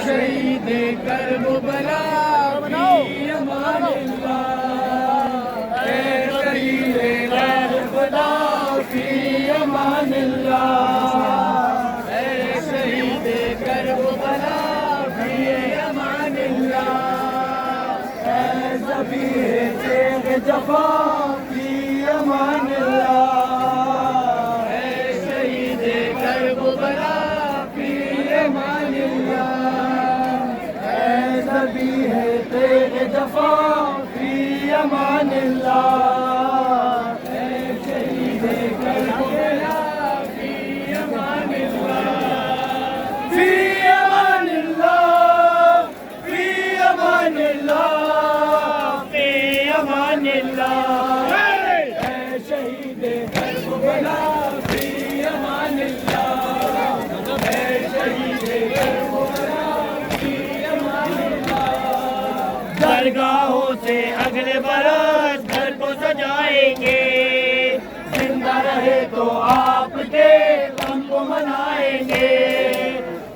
شہید کربلا فی امان اللہ، اے شہید کربلا فی امان اللہ، اے شہید کربلا فی امان اللہ، اے ذبیح تیغ جفا فی امان اللہ، اے شہید کربلا فی امان اللہ، اے ذبیح تیغ جفا فی امان اللہ، اے شہید کربلا فی امان اللہ، فی امان اللہ، فی امان اللہ، فی امان اللہ، اے شہید کربلا فی امان اللہ، اے شہید کربلا فی امان اللہ، درگاہوں سے اگلے برس گھر کو سجائیں گے، زندہ رہے تو آپ کے غم کو منائیں گے،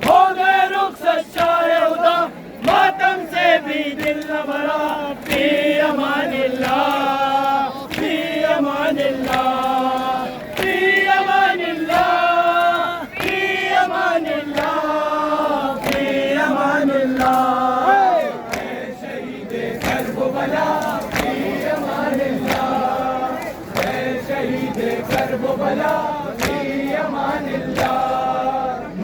ہو گئے رخصت شاہ خدا ماتم سے بھی دل نہ بھرا، فی امان اللہ، فی امان اللہ، فی امان اللہ، فی امان اللہ، فی امان اللہ، اے شہید کربلا فی امان اللہ، اے شہید کربلا فی امان اللہ،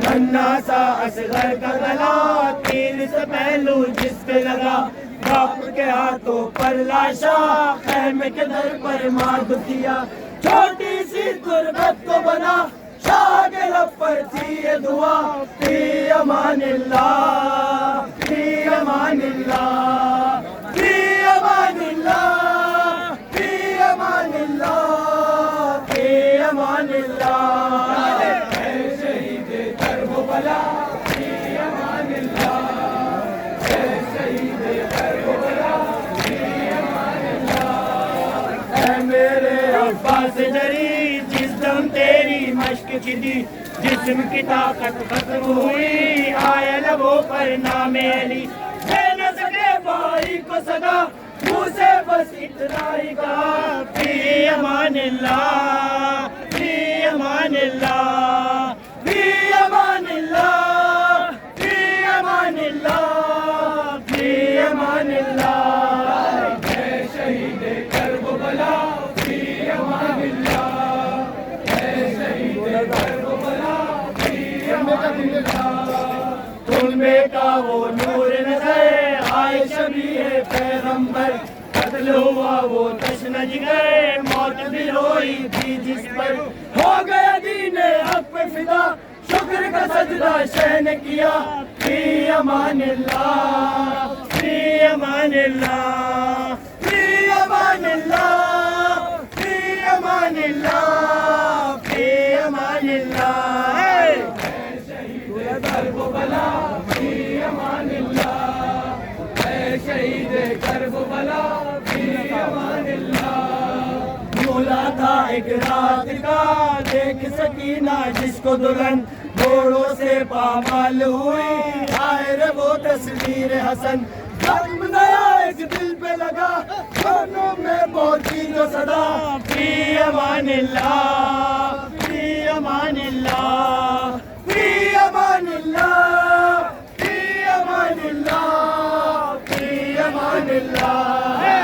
ننھا سا اصغر کا گلا تیر سے پہلو جس پہ لگا، باپ کے ہاتھوں پر لاشا خیمے کے در پر مار دکھیا، چھوٹی سی تربت کو بنا شاہ کے لب پر تھی یہ دعا، فی امان اللہ، فی امان اللہ، فی امان اللہ، فی امان اللہ، فی امان اللہ، اے شہید کربلا فی امان اللہ، اے شہید کربلا فی امان اللہ، اے میرے عباس جری جس دم تیری مشق چلی، جسم کی طاقت ختم ہوئی آئے لبوں پر نام علی، دے نہ سکے بھائی کو صدا منہ سے بس اتنا ہی کہا، فی امان اللہ، فی امان اللہ، فی امان اللہ، فی امان اللہ، فی امان اللہ، اے شہید کربلا فی امان اللہ، اے شہید کربلا فی امان اللہ، تمہیں کا وہ نور نظر آئے شبیہ پیغمبر، قتل ہوا وہ تشنہ جگر موت بھی روئی تھی جس پر، ہو گیا دین حق پہ فدا شکر کا سجدہ شہ نے کیا، فی امان اللہ، فی امان اللہ، فی امان اللہ، فی امان اللہ، فی امان اللہ، اے شہید کربلا فی امان اللہ، اے شہید کربلا فی امان اللہ، بولا تھا ایک رات کا دیکھ سکینہ جس کو دلہن گھوڑوں سے پامال ہوئی، آئے وہ تصویر حسن زخم نیا ایک دل پہ لگا، دونوں میں پہنچی جو صدا، فی امان اللہ، فی امان اللہ، فی امان اللہ، فی امان اللہ، فی امان اللہ، اے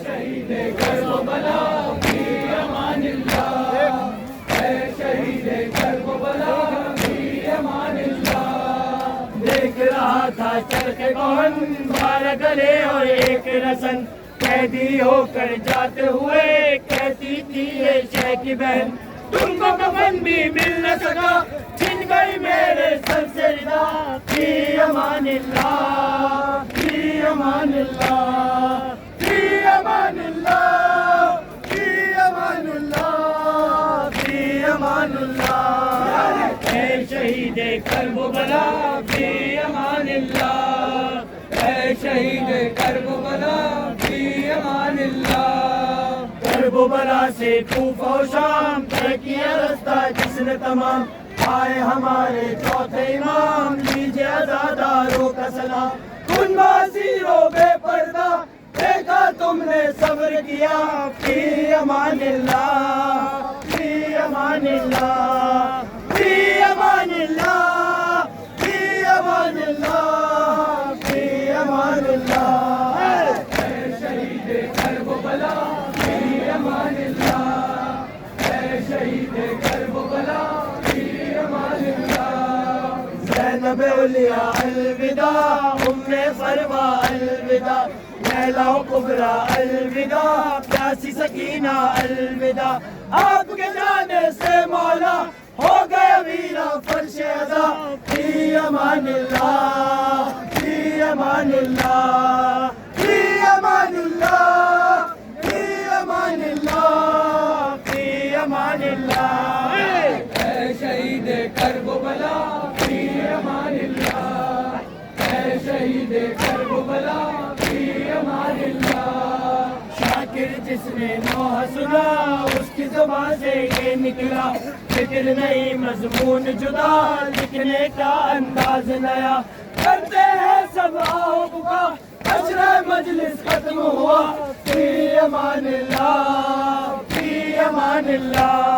شہید کربلا فی امان اللہ، اے شہید کربلا فی امان اللہ، دیکھ رہا تھا چرخ کون بارہ گلے اور ایک رسن، قیدی ہو کر جاتے ہوئے کہتی تھی یہ شہ کی بہن، تم کو کفن بھی مل نہ سکا چھن گئی میرے سر سے ردا، فی امان اللہ، فی امان اللہ، فی امان اللہ، فی امان اللہ، فی امان اللہ، اے شہید کربلا فی امان اللہ، اے شہید کربلا فی امان اللہ، کربلا سے کوفہ و شام طے کیا رستہ جس نے تمام، آئے ہمارے چوتھے امام لیجیے عزاداروں کا سلام کن بازیروں بے پردہ دیکھا تم نے صبر کیا فی امان اللہ فی امان اللہ فی امان اللہ فی امان اللہ فی امان اللہ اے شہید کربلا فی امان اللہ اے شہید کربلا فی امان اللہ زینب اولیاء الوداع ام فروا الوداع لیلا و کبریٰ الوداع پیاسی سکینہ الوداع آپ کے جانے سے مولا ہو گئے ویرا فرش ادا فی امان اللہ فی امان اللہ فی امان اللہ فی امان اللہ فی امان اللہ اے شہید کربلا فی امان اللہ اے شہید کربلا فی امان اللہ شاکر جس نے نوح سنا اس کی زبان سے یہ نکلا فکر نہیں مضمون جدا لکھنے کا انداز نیا کرتے ہیں سب آؤ بکا عشرہ مجلس ختم ہوا فی امان اللہ فی امان اللہ